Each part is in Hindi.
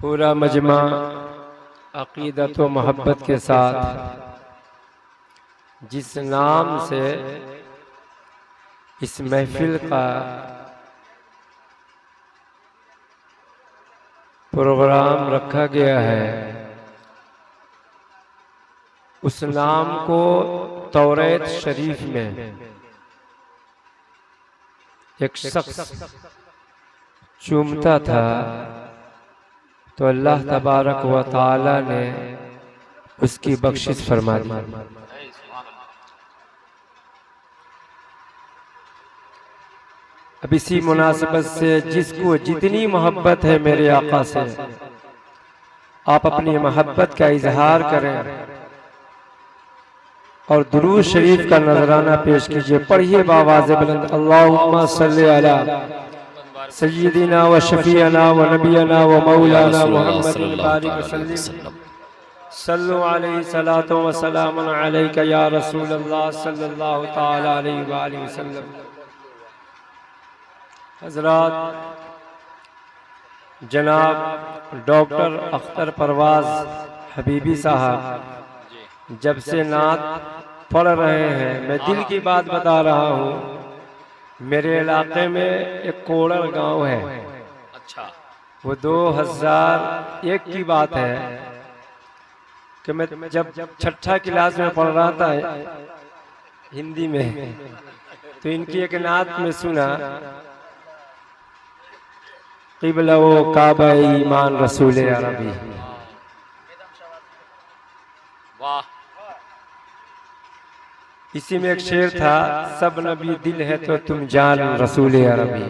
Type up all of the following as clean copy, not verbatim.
पूरा मजमा अकीदत व मोहब्बत के साथ जिस नाम से इस महफिल का प्रोग्राम रखा गया है, उस नाम को तौरात शरीफ में एक शख्स चूमता था तो अल्लाह तबारक व तआला ने उसकी बख्शिश फरमा दी। अब इसी मुनासिबत से जिसको जितनी मोहब्बत है मेरे आका से, आप अपनी मोहब्बत का इजहार करें और दुरूद शरीफ का नजराना पेश कीजिए। पढ़िए बावाज़े बुलंद, अल्लाहुम्मा सल्ली अला सय्यिदिना व शफीअना व नबियना व मौलाना मुहम्मद बारिक वसल्लम सल्लु अलैहि सलातो व सलामुन अलैका या रसूलल्लाह सल्लल्लाहु तआला अलैहि व आलिहि वसल्लम। हज़रात, जनाब डॉक्टर अख्तर परवाज़ हबीबी साहब जब से नात पढ़ रहे हैं, मैं दिल की बात बता रहा हूँ। मेरे इलाके में एक कोड़र गांव है, अच्छा, वो 2001 की बात है कि मैं जब छठा क्लास में पढ़ रहा था हिंदी में, तो इनकी एक नात में सुना, क़िबला वो काबा ईमान रसूल अरबी। वाह! इसी में एक शेर था, सब नबी दिल है तो तुम जान रसूल अरबी।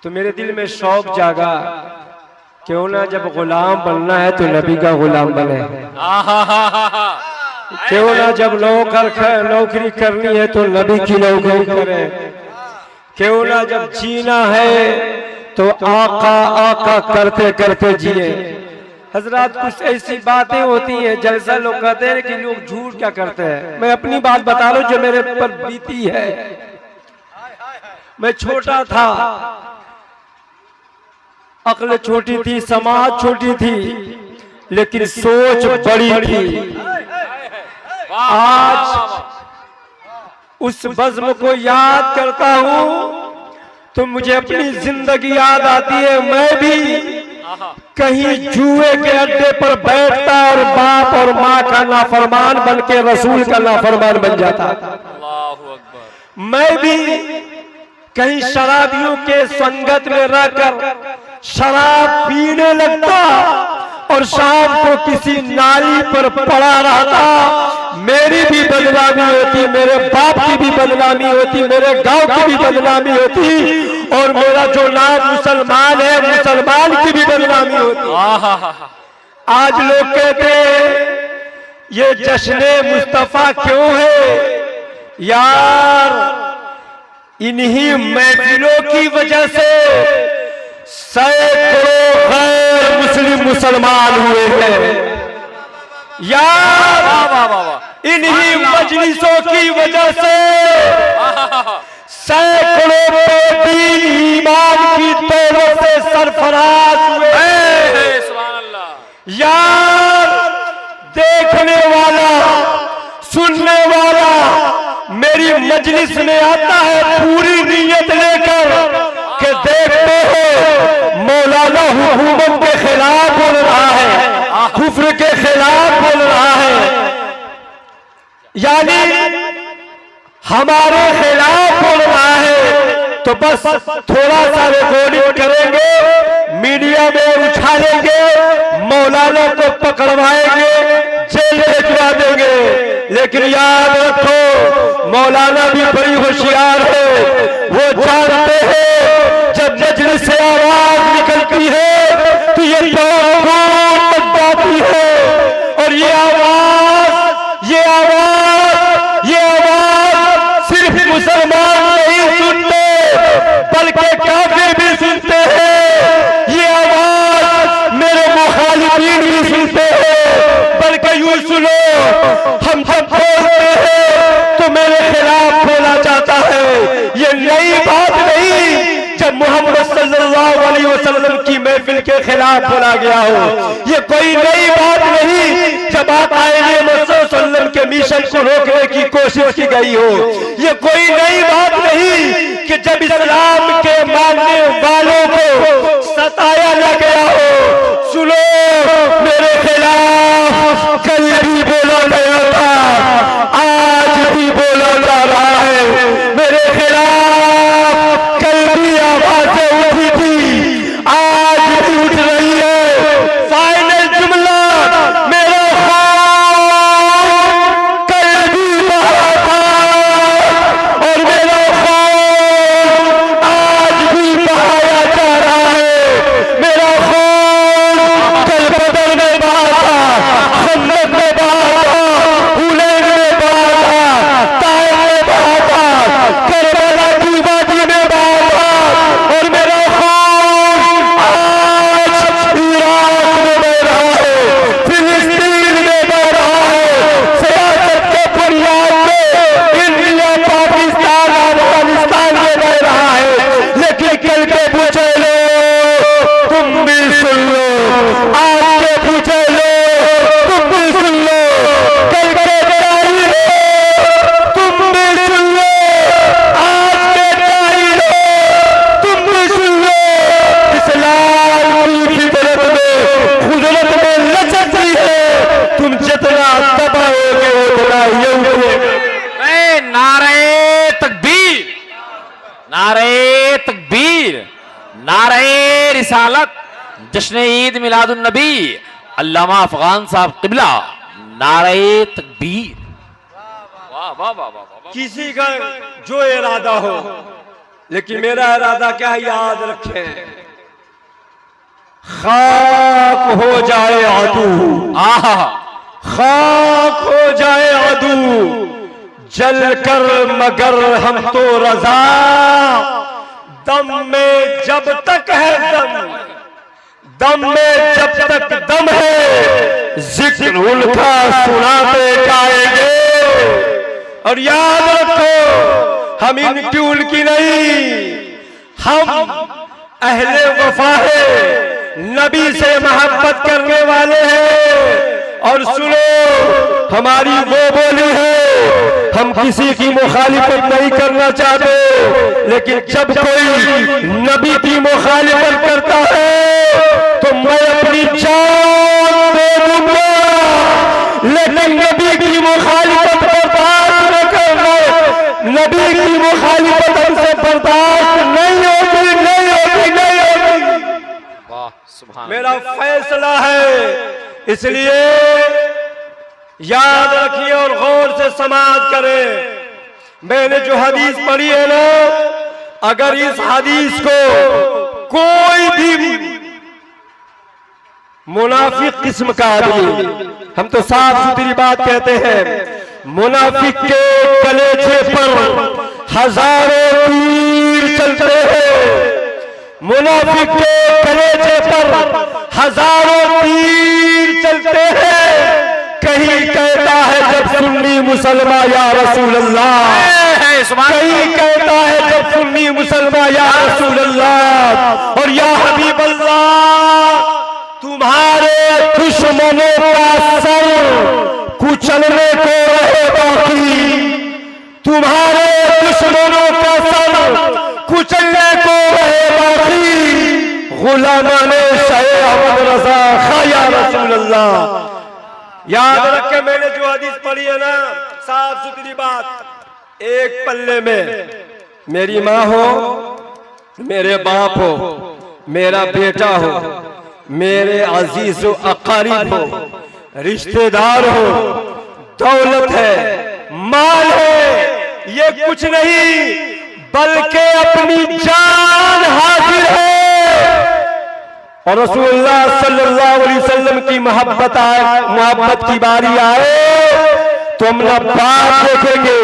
तो मेरे दिल में शौक जागा, क्यों ना जब गुलाम बनना है तो नबी का गुलाम बने। क्यों ना जब नौकरी करनी है तो नबी की नौकरी करे। क्यों ना जब जीना है तो आका आका करते करते जिए। हजरात, कुछ ऐसी बातें होती हैं, जलसा लोग कहते हैं कि लोग झूठ क्या करते हैं। मैं अपनी बात बता रहा हूं जो मेरे पर बीती है। मैं छोटा था, अक्ल छोटी थी, समाज छोटी थी, लेकिन सोच बड़ी थी। आज उस बज़्म को याद करता हूँ तो मुझे अपनी जिंदगी याद आती है। मैं भी कहीं जुए के अड्डे पर बैठता और बाप और माँ का नाफरमान बन के रसूल का नाफरमान बन जाता। मैं भी कहीं शराबियों के संगत में रहकर शराब पीने लगता और शाम को किसी नाली पर पड़ा रहता। मेरी भी बदनामी होती, मेरे बाप की भी बदनामी होती, मेरे गांव की भी बदनामी होती, और मेरा जो नाम मुसलमान है, मुसलमान की भी बदनामी होती। आज लोग कहते हैं ये जश्न मुस्तफा क्यों है? यार, इन्हीं महफिलों की वजह से सैकड़ों गैर मुस्लिम मुसलमान हुए हैं। यार, इन्हीं मजलिसों की वजह से सैकड़ों बेदीन ईमान की दौलत से सरफराज हुए हैं। यार, देखने वाला, सुनने वाला मेरी मजलिस में आता है पूरी नीयत लेकर कि देखते हो मौलाना हुकूमत के खिलाफ बोल रहा है, कुफ्र के खिलाफ बोल रहा है, यानी हमारे खिलाफ बोल रहा है। तो बस थोड़ा सा रिकॉर्डिंग करेंगे, मीडिया में उछालेंगे, मौलाना को पकड़वाएंगे, जेल भिजवा देंगे। लेकिन याद रखो, मौलाना भी बड़ी होशियार है, वो जानते हैं जब मजलिस से आवाज निकलती है तो ये तक जाती है, और ये आवाज सिर्फ मुसलमान नहीं सुनते बल्कि काफिर भी सुनते हैं। ये आवाज मेरे मुखालिफीन भी सुनते हैं, बल्कि यूं सुनो, हम जब बोलते हैं तो मेरे खिलाफ बोला जाता है। ये नई बात नहीं जब मोहम्मद सल्लल्लाहु अलैहि वसल्लम की महफिल के खिलाफ बोला गया हो, ये कोई नई बात नहीं जब आप आए वसल्लम के मिशन को रोकने की कोशिश की गई हो, ये कोई नई बात नहीं कि जब इस्लाम के मानने वालों को सताया न गया हो। सुनो, मेरे खिलाफ कल भी बोला गया था, आज भी बोला जा रहा है। मेरे खिलाफ कल भी आवाजें उठी थी, आज भी उठ रही है। फाइनल जुमला, मेरा खून कल भी बहा था और मेरा खून आज भी बहाया जा रहा है। मेरा खून कल बदर में बहा था, खंदक में बहा था, हुनैन में बहा था, ताइफ में बहा था, करबला की वादी में बहा था, और मेरा खून आज इराक में बह रहा है, फिलिस्तीन में बह रहा है, सियासत के बुनियाद पे इंडिया, पाकिस्तान, अफगानिस्तान में बह रहा है। लेकिन कल के पूछे लो, तुम भी सुन लो, आज के पूछे लो, तुम भी सुन लो, कल के जारी लो, तुम भी सुन लो, आज के जारी लो, तुम भी सुन लो। इस्लाम की फितरत में, खुदरत में लचकती है, तुम जितना दबाओगे उतना ये उठेगा। नारे तकबीर, नारे तकबीर, नारे रिसालत, जश्न ईद मिलादुन नबी, अल्लामा अफगान साहब किबला, नारे तकबीर। वाह वाह वाह वाह वाह। किसी का जो इरादा हो, लेकिन मेरा इरादा क्या है, याद रखें, खाक हो जाए आदू, आहा, खाक हो जाए आदू, जलकर मगर हम तो रजा, दम में जब तक है दम, दम में जब तक दम है, जिक्र उनका सुनाते जाएंगे। और याद रखो, हम इन ट्यून की नहीं, हम अहले वफा है, नबी से मोहब्बत करने वाले हैं। और सुनो, हमारी वो बोली है, हम किसी की मुखालिफत नहीं करना चाहते, लेकिन जब कोई नबी की मुखालिफत करता है तो मैं अपनी जान दे दूंगा, लेकिन नबी की मुखालिफत बर्दाश्त न करना, नबी की मुखालिफत हमसे बर्दाश्त नहीं होगी, नहीं होगी, नहीं होगी। वाह सुभान मेरा फैसला है, इसलिए याद रखिए और गौर से समाज करें। मैंने जो हदीस पढ़ी है ना, अगर इस हदीस को कोई भी मुनाफिक किस्म का आदमी, हम तो साफ सुथरी बात कहते हैं, मुनाफिक के कलेजे पर हजारों तीर चलते हैं, मुनाफिक के कलेजे पर हजारों तीर चलते हैं। कहीं कहता है जब सुन्नी मुसलमान या रसूल अल्लाह, कहीं कहता है जब सुन्नी मुसलमान या रसूल अल्लाह, और या हबीब अल्लाह, तुम्हारे दुश्मनों का सर कुचलने को रहे बाकी, तुम्हारे दुश्मनों का सर कुचलने को रहे बाकी, गुलामाने शाह अहमद रजा खा या रसूल अल्लाह। याद रखे, मैंने जो हदीस पढ़ी है ना, साफ सुथरी बात, एक पल्ले में मेरी माँ हो, मेरे बाप हो, मेरा बेटा हो, मेरे अजीज व अकारीब हो, रिश्तेदार हो, दौलत है, माल है, ये कुछ नहीं बल्कि अपनी जान हाजिर है। और रसूलुल्लाह सल्लल्लाहु अलैहि वसल्लम की मोहब्बत की बारी आए तो हम न बाप देखेंगे,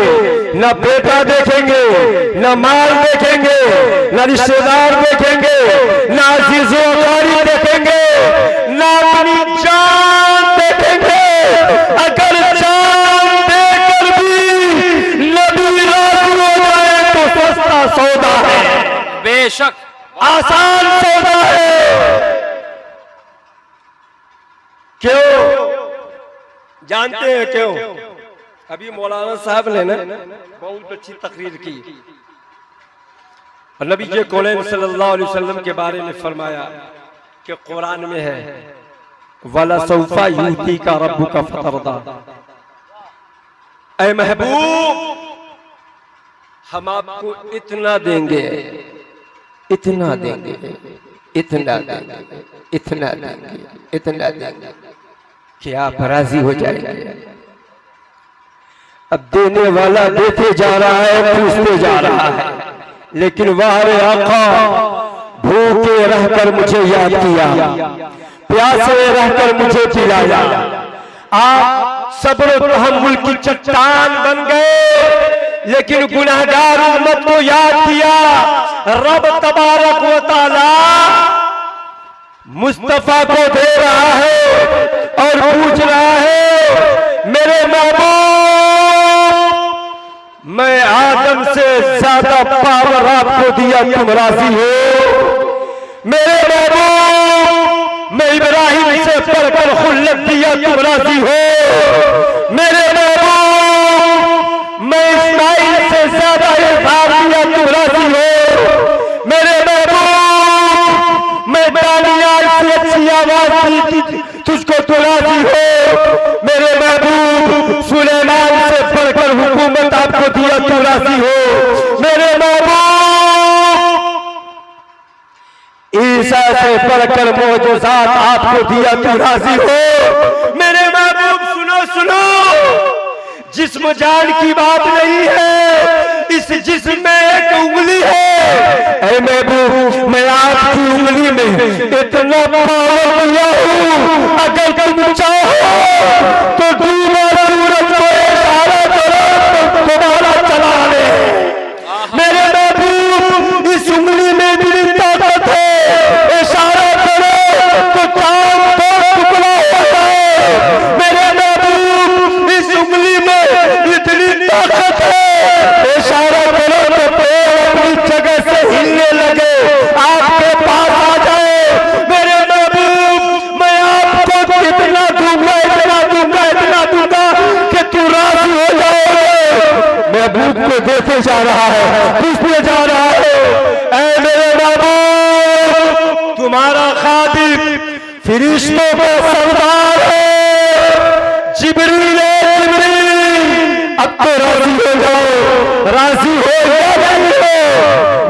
न बेटा देखेंगे, न माल देखेंगे, न रिश्तेदार देखेंगे, न अजीज़ो अकारीब देखेंगे, न अपनी जान देखेंगे। अगर जान देकर भी नबी राज़ी हो जाए तो सस्ता सौदा है, बेशक आसान सौदा है। क्यों जानते हैं क्यों? अभी मौलाना साहब ने ना बहुत अच्छी तकरीर की और नबी कौनैन सल्लल्लाहु अलैहि वसल्लम के बारे में फरमाया कि कुरान में है वला सौफा यूती का रब्बु का फतरदा। ऐ महबूब हम आपको इतना देंगे, इतना देंगे, इतना देंगे, इतना देंगे, इतना देंगे कि आप राजी हो जाएंगे। अब देने वाला देते जा रहा है, पूछते जा रहा है, लेकिन वाह आका भूखे रहकर मुझे याद किया, प्यासे रहकर मुझे पिलाया, आप सब्र और तहम्मुल की चट्टान बन गए, लेकिन गुनहगार उम्मत को याद किया। रब तबारक व तआला मुस्तफा को दे रहा है और पूछ रहा है मेरे महबूब, मैं आदम से ज्यादा पावर आपको दिया, तुम राजी हो? मेरे महबूब मैं इब्राहिम से बढ़कर खुल्लत दिया, तुम राजी हो? मेरे महबूब मैं इस्माइल से ज्यादा इज़हार दिया, तुम राजी हो? मेरे महबूब मैं दानियाल से अच्छी आवाज दी, तुझको तो राजी हो? मेरे महबूब सुलेमान से बढ़कर हुकूमत आपको दिया, तू राजी हो? मेरे महबूब ईसा से बढ़कर मौजूदात आपको दिया, तू राजी हो? मेरे महबूब सुनो सुनो, जिस्म जान की बात नहीं है, इस जिस्म में एक उंगली है। ऐ महबूब मैं आपकी उंगली में इतना पावर दिया हूं, अगर तुम चाहो तो डूबा सूरज को इशारा करो दोबारा चला ले। मेरे महबूब इस उंगली में इतनी ताकत है, इशारा करो तो चांद दो टुकड़ा होता है। मेरे महबूब इस उंगली में इतनी ताकत है, इशारा करो तो पेड़ अपनी जगह से हिलने लगे, आपके पास आ जाए। मेरे महबूब मैं आपको इतना दूंगा, इतना दूंगा, इतना दूंगा कि तू राजी हो जाओगे। महबूब को देते जा रहा है, पूछते जा रहा है, ऐ मेरे महबूब तुम्हारा खादिम फरिश्तों का सरदार है, जिब्रील है, जिब्रील अब तो राजी हो जाओ, राजी हो जाओ।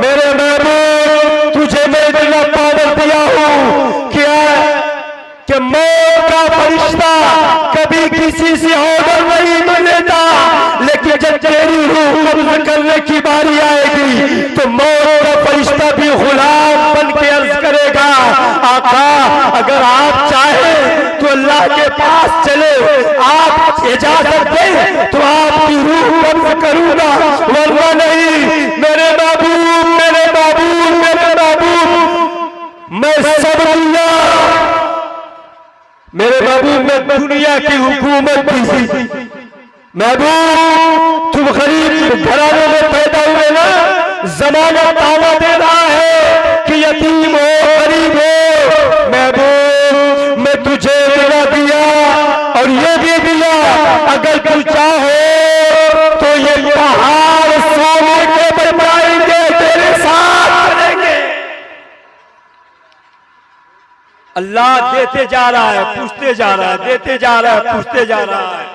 मेरे महबूब तुझे मैं इतना पावर दिया हूं कि मौत का फरिश्ता कभी किसी से ऑर्डर नहीं मिलेगा, लेकिन जब तेरी रूह कब्ज करने की बारी आएगी तो मौत का फरिश्ता भी गुलाम बन के अर्ज करेगा, आका अगर आप चाहें तो अल्लाह के पास चले, आप इजाजत दें तो आपकी रूह कब्ज करूंगा, वरना नहीं। मेरे महबूब, मेरे महबूब, मेरे महबूब मैं सब दुनिया, मेरे महबूब मैं दुनिया की हुकूमत दी। महबूब तुम गरीब घराने में पैदा हुए ना, जमाना ताना दे रहा है कि यतीम हो, गरीब हो। महबूब मैं तुझे मेरा दिया और ये भी दिया, अगर तू चाहे तो ये पहाड़ सोने के बनवाएंगे, तेरे साथ रहेंगे। अल्लाह देते जा रहा है, पूछते जा रहा है, देते जा रहा है, पूछते जा रहा है।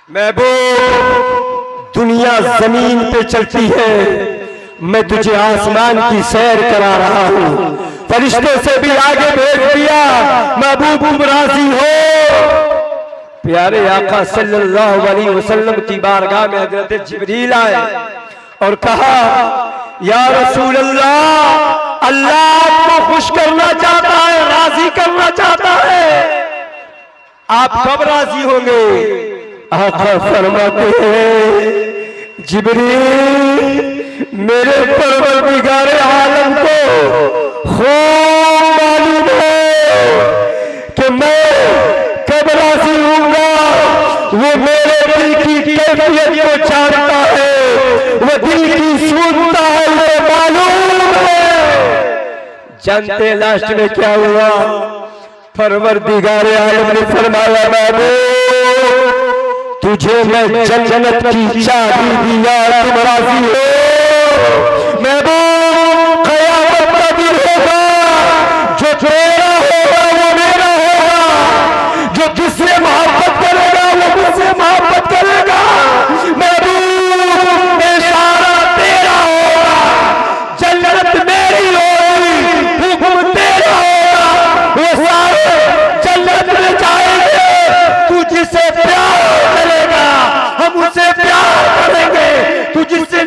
महबूब दुनिया जमीन पे चलती है, मैं तुझे आसमान की सैर करा रहा हूं। फरिश्तों से भी आगे भेज दिया, महबूब तुम राजी हो। प्यारे आका सल्लल्लाहु अलैहि वसल्लम की बारगाह में हजरत जिब्रील आए और कहा, या रसूल अल्लाह, अल्लाह आपको खुश करना चाहता है, राजी करना चाहता है, आप कब राजी होंगे? आका फरमाते हैं, जिब्रील, मेरे परवरदिगारे आलम को खूब मालूम है कि मैं कब राजी होऊंगा। वो मेरे दिल की कैफियत को जानता है, वो दिल की सुनता है, उसे मालूम है। जानते हैं लास्ट में क्या हुआ? परवरदिगारे आलम ने फरमाया, महबूब, तुझे मैं जन्नत की चाबी दिया, तुम राजी हो? महबूब, क़यामत का दिन होगा, जो तेरा होगा वो मेरा होगा, जो जिससे मोहब्बत करेगा वो मुझसे मोहब्बत करेगा। महबूब, इशारा तेरा होगा, जन्नत मेरी होगी, हुक्म तेरा होगा, वो सारे जन्नत में जाएंगे। तू जिसे प्यार करेगा हम उसे प्यार करेंगे, तू जिससे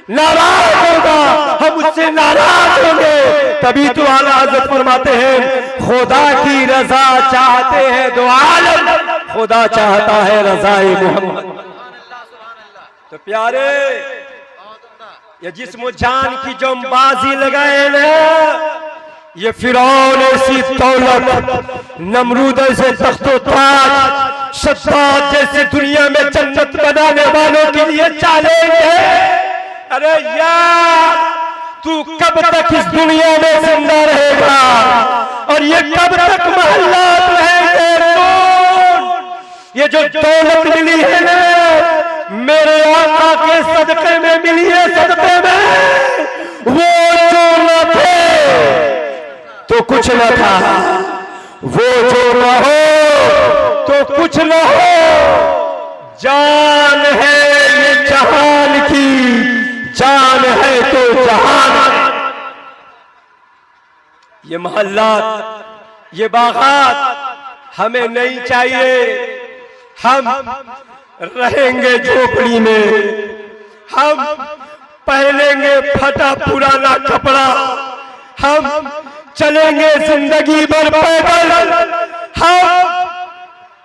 नाराज होगा हम उससे नाराज होंगे। तभी तो आला हज़रत फरमाते हैं, खुदा की रजा चाहते हैं दो आलम, खुदा चाहता है रज़ाए मोहम्मद। तो प्यारे, ये जिस्म जान की जो बाजी लगाए ना, ये फिरौन ऐसी दौलत, नमरूद ऐसे तख्तो ताज, शद्दाद जैसे दुनिया में जन्नत बनाने वालों के लिए चैलेंज। अरे यार, तू कब तक इस दुनिया में जिंदा रहेगा और ये कब तक महल्लात रहेंगे? ये जो दौलत मिली है ना, मेरे आका के सदके में मिली है, सदके में। वो जो न थे तो कुछ न था, वो जो न हो तो कुछ न हो। जान है ये जहान की, जान है तो जहान। ये मोहल्लात, ये बागात हमें नहीं चाहिए। हम रहेंगे झोपड़ी में, हम पहनेंगे फटा पुराना कपड़ा, हम चलेंगे जिंदगी भर पैदल, हम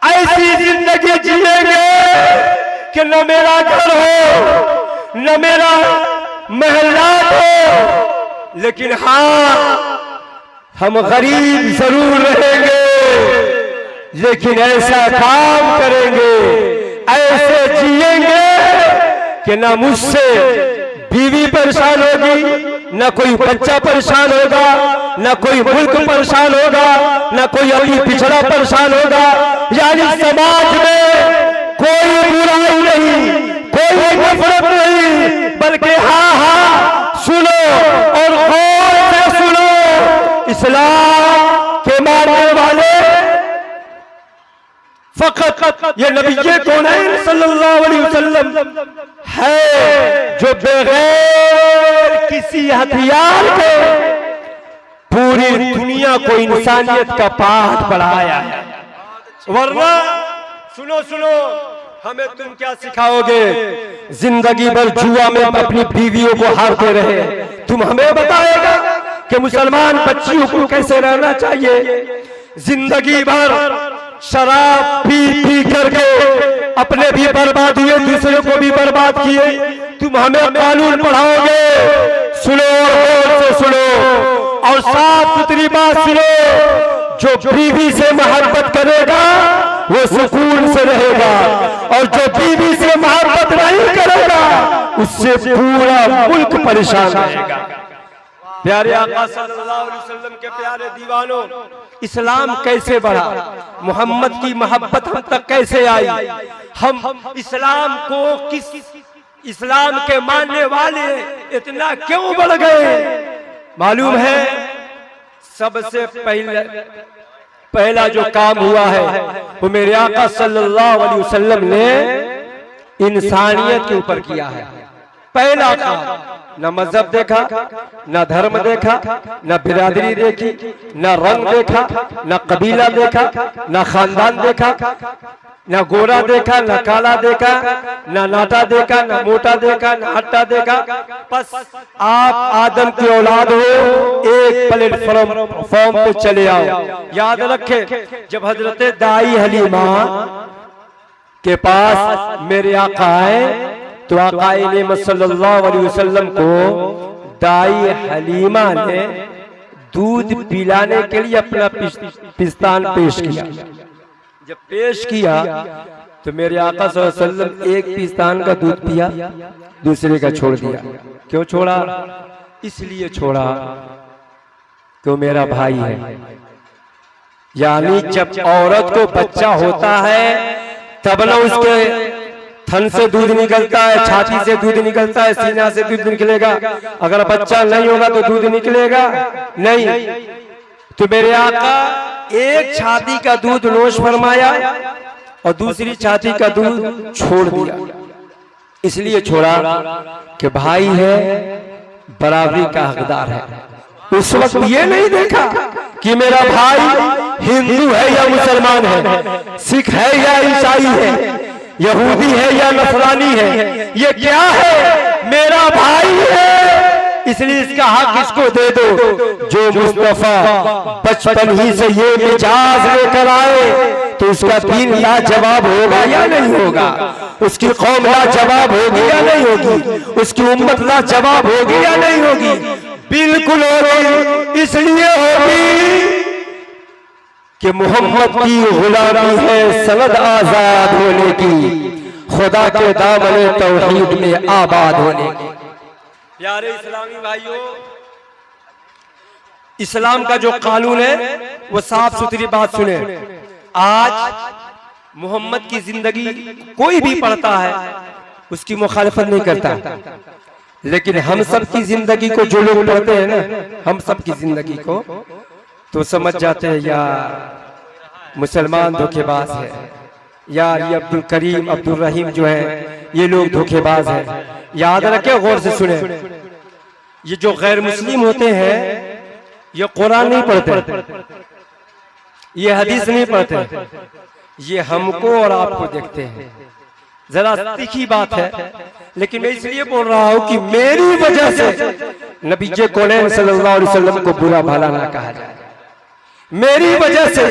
ऐसी जिंदगी जिएंगे कि न मेरा घर हो न मेरा महल्ला हो, लेकिन हाँ, हम गरीब जरूर रहेंगे, लेकिन ऐसा काम करेंगे, ऐसे जिएंगे कि ना मुझसे बीवी परेशान होगी, न कोई बच्चा परेशान होगा, न कोई मुल्क परेशान होगा, न कोई अभी पिछड़ा परेशान होगा। यानी समाज में कोई बुराई नहीं, कोई नफरत नहीं, बल्कि हाँ हाँ सुनो और गौर से सुनो, इस्लाम के मानने वाले फकत ये नबी कौनैन सल्लल्लाहु अलैहि वसल्लम है, जो बगैर किसी हथियार के पूरी दुनिया को इंसानियत का पाठ पढ़ाया है। वरना सुनो सुनो, हमें तुम क्या सिखाओगे? जिंदगी भर जुआ में अपनी बीवियों को हारते रहे, तुम हमें बताएगा कि मुसलमान बच्चियों को कैसे रहना चाहिए? जिंदगी भर शराब पी पी करके अपने भी बर्बाद हुए, दूसरों को भी बर्बाद किए, तुम हमें कानून पढ़ाओगे? सुनो और से सुनो और साफ सुथरी बात सुनो, जो बीवी से मोहब्बत करेगा वो सुकून से रहेगा, और जो बीवी से मोहब्बत नहीं करेगा उससे पूरा मुल्क परेशान रहेगा। प्यारे आका सल्लल्लाहु अलैहि वसल्लम के प्यारे दीवानों, इस्लाम कैसे बढ़ा, मोहम्मद की मोहब्बत हम तक कैसे आई, हम इस्लाम को किस, इस्लाम के मानने वाले इतना क्यों बढ़ गए? मालूम है, सबसे पहला जो काम हुआ है वो मेरे आका सल्लल्लाहु अलैहि वसल्लम ने इंसानियत के ऊपर किया है। पहला काम न मजहब देखा, न धर्म देखा, न बिरादरी देखी, न रंग देखा, न कबीला देखा, न खानदान देखा, न गोरा देखा, न काला देखा, न नाटा देखा, न मोटा देखा, न हट्टा देखा। बस आप आदम की औलाद हो, एक प्लेटफॉर्म पे चले आओ। याद रखे, जब हजरत दाई हलीमा के पास मेरे आका आए तो आका सल्लल्लाहु अलैहि वसल्लम को दाई हलीमा ने दूध पिलाने के लिए अपना पिस्तान पेश किया। जब पेश किया तो मेरे आका सल्लल्लाहु अलैहि वसल्लम एक पिस्तान का दूध पिया, दूसरे का छोड़ दिया। क्यों छोड़ा? इसलिए छोड़ा कि वो मेरा भाई है। यानी जब औरत को बच्चा होता है तब न उसके थन से दूध निकलता है, छाती से दूध निकलता है, सीना से दूध निकलेगा। अगर बच्चा नहीं होगा तो दूध निकलेगा नहीं। तो मेरे आका एक छाती का दूध नोश फरमाया और दूसरी छाती का दूध छोड़ दिया। इसलिए छोड़ा कि भाई है, बराबरी का हकदार है। उस वक्त ये नहीं देखा कि मेरा भाई हिंदू है या मुसलमान है, सिख है या ईसाई है, यहूदी है या नसरानी है, ये क्या है? मेरा भाई है। इसलिए इसका हक इसको दे दो। जो मुस्तफा बचपन ही से ये मिजाज लेकर आए तो उसका दीन लाजवाब होगा या नहीं होगा? उसकी कौम लाजवाब होगी या नहीं होगी? उसकी उम्मत लाजवाब होगी या नहीं होगी? बिल्कुल होगी। इसलिए होगी कि मोहम्मद की गुलामी है सनद आजाद होने की, खुदा के दामन तौहीद में आबाद होने की। प्यारे इस्लामी भाइयों, इस्लाम का जो कानून है वो साफ सुथरी बात सुने। आज मोहम्मद की जिंदगी कोई भी पढ़ता है उसकी मुखालिफत नहीं करता, लेकिन हम सब की जिंदगी को जो लोग पढ़ते हैं ना, हम सब की जिंदगी को, तो समझ जाते हैं यार मुसलमान धोखेबाज है, यार ये अब्दुल करीम अब्दुल रहीम जो है ये लोग धोखेबाज हैं। याद रखे, गौर से सुने, ये जो गैर मुस्लिम होते हैं ये कुरान नहीं पढ़ते, ये हदीस नहीं पढ़ते, ये हमको और आपको देखते हैं। जरा तीखी बात है, लेकिन मैं इसलिए बोल रहा हूं कि मेरी वजह से नबी कौनैन सल्लल्लाहु अलैहि वसल्लम को बुरा भला ना कहा जाए। मेरी वजह से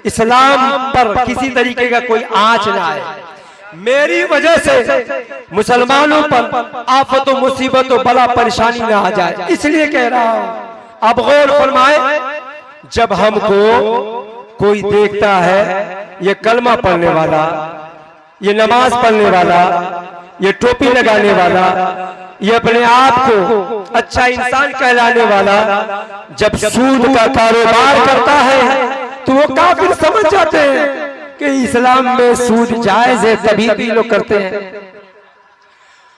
इस्लाम पर किसी तरीके का कोई आंच ना आए। मेरी वजह से मुसलमानों पर आफत मुसीबत बला परेशानी ना आ जाए, इसलिए कह रहा हूं। अब गौर फरमाए, जब हमको कोई देखता है ये कलमा पढ़ने वाला, ये नमाज पढ़ने वाला, ये टोपी लगाने वाला, ये अपने आप को अच्छा इंसान कहलाने वाला, जब सूद का कारोबार करता है तो वो काफिर समझ जाते हैं कि इस्लाम में सूद जायज है, तभी भी लोग करते हैं।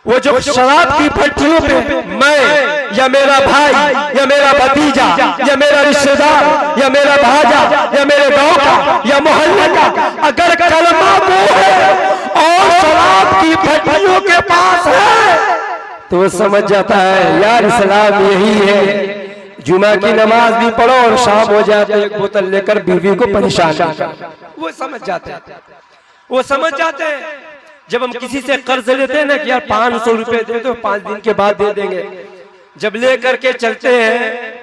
वो जो शराब की भट्टियों पे मैं या मेरा भाई या मेरा भतीजा या मेरा रिश्तेदार या मेरा भाजा या मेरे गांव का या मोहल्ले का अगर कलमा वो है और शराब की भट्टियों के पास है तो वो समझ जाता है यार इस्लाम यही है। जुमा की नमाज भी पढ़ो और शाम हो जाए तो एक बोतल लेकर बीवी को परेशान कर, वो समझ जाते हैं। वो समझ जाते हैं जब हम किसी से कर्ज लेते हैं ना कि यार 500 रुपए दे दो, 5 दिन के बाद दे देंगे, जब ले करके चलते हैं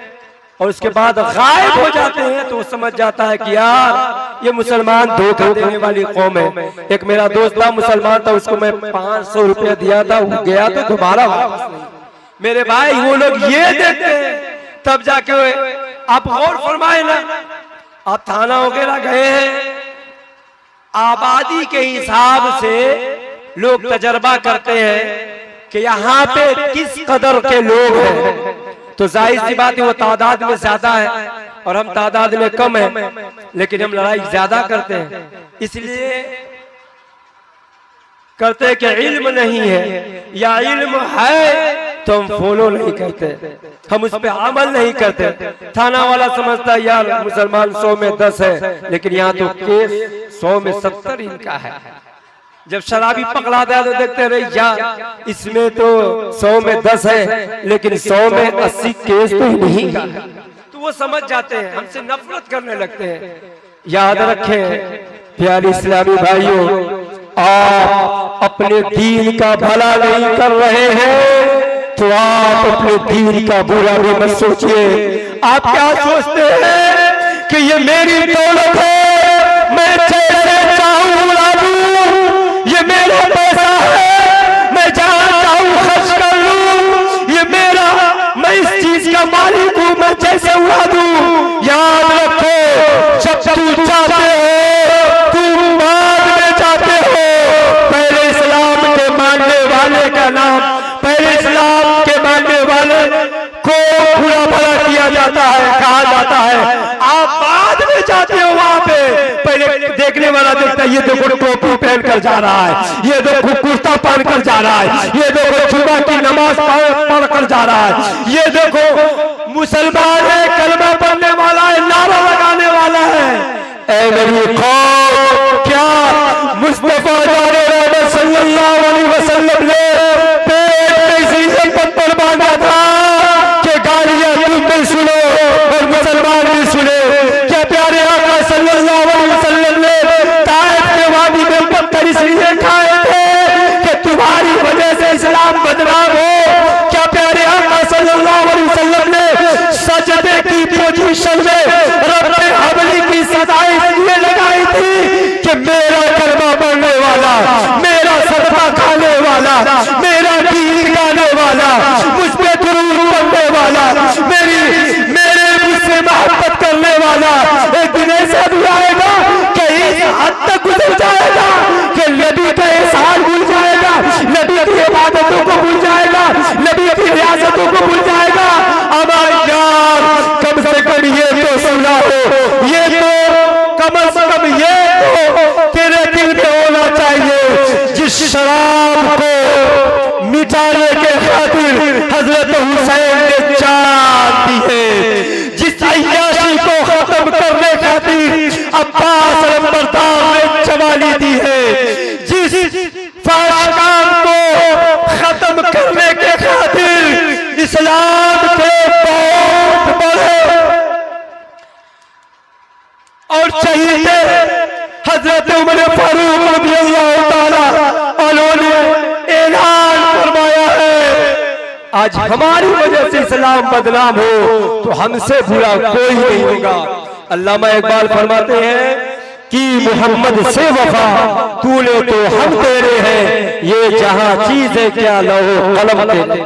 और उसके बाद गायब हो जाते हैं तो वो समझ जाता है कि यार ये मुसलमान धोखा देने वाली कौम है। एक मेरा दोस्त था, मुसलमान था, उसको मैं 500 रुपया दिया था, वो गया तो दोबारा वापस नहीं। मेरे भाई वो लोग ये देखते हैं तब जाके आप गौर फरमाए ना, आप थाना वगैरह गए हैं, आबादी के हिसाब से लोग तजर्बा करते हैं कि यहाँ पे किस कदर के लोग हैं, तो जाहिर सी बात है वो तादाद में ज्यादा है और हम तादाद में कम है, लेकिन हम लड़ाई ज्यादा करते हैं। इसलिए करते हैं कि इल्म नहीं है, या इल्म है तो हम फॉलो नहीं करते, हम उस पर अमल नहीं करते। थाना वाला समझता है यार मुसलमान 100 में 10 है, लेकिन यहाँ तो केस 100 में 70 इनका है। जब शराबी पकड़ाता है तो देखते रहे यार इसमें तो 100 में 10 है, लेकिन 100 में 80 केस तो नहीं का है। तो वो समझ जाते हैं, हमसे नफरत करने लगते हैं। याद रखें प्यारे इस्लामी भाइयों, आप अपने दीन का भला नहीं कर रहे हैं तो आप अपने दीन का बुरा भी मत सोचिए। आप क्या सोचते हैं कि ये मेरी दौलत है, मैं जैसे चाहूं उड़ा दूं, ये मेरा पैसा है, मैं जहां चाहूं खर्च कर लूं, ये मेरा, मैं इस चीज का मालिक हूं, मैं जैसे उड़ा दूं। याद रखो जब तू चाहते हो तुम बाद में चाहते हो। पहले इस्लाम के मानने वाले का नाम, पहले इस्लाम के मानने वाले को बुरा भला किया जाता है, कहा जाता है। आप बाद में जाते हो वहां पे, पहले देखने वाला देखता है ये देखो टोपी पहन कर जा रहा है, ये देखो कुर्ता पहन कर जा रहा है, ये देखो जुमा की नमाज पढ़ कर जा रहा है, ये देखो मुसलमान है, कलमा पढ़ने वाला है, नारा लगाने वाला है। ऐ मेरी कौम, क्या मुस्तफा जाने रहमत सल्लल्लाहु अलैहि वसल्लम ने पेट में सीजन पत्थर बांधा था कि गालियां तुम भी सुनो और मुसलमान भी सुने। क्या प्यारे आका सल्लल्लाहु अलैहि वसल्लम ने ताइफ के वादी में पत्थर इसलिए खाए थे कि तुम्हारी वजह से इस्लाम बदनाम हो? क्या प्यारे आका सल्लल्लाहु अलैहि वसल्लम ने सजदे की पोजीशन में रब्बे हबली की सदाई इसलिए लगाई थी कि मेरा कलमा पढ़ने वाला, मेरा सदका खाने वाला, मेरा गीत गाने वाला, मुझ पे दुरूद पढ़ने वाला, मेरे मुझसे मोहब्बत करने वाला एक दिन ऐसा भी आएगा कि इस हद तक गुजर जाएगा कि नबी का एहसान भूल जाएगा, नबी की इबादतों को भूल जाएगा, नबी की रियासतों को भूल जाएगा। हमारे यार कम से कम ये तो सुना हो, ये तो कम से कम ये तो तेरे दिल में होना चाहिए। जिस शराब को मिटाने के खातिर हजरत हुसैन ने जान दी है, जिस अय्याशी को खत्म करने खातिर अब्बास नंबरदार ने जवानी दी है, जिस फाशिकान को खत्म करने के खातिर इस्लाम के बहुत बड़े और शहीद हजरत उमर फारूक रज़ियल्लाहु ताला उन्होंने ऐलान फरमाया है, आज हमारी वजह से इस्लाम बदनाम हो तो हमसे बुरा कोई नहीं होगा। अल्लामा इकबाल फरमाते हैं कि मोहम्मद से वफा तूने तो हम तेरे हैं, ये जहां चीज है क्या लहो कलम तेरे।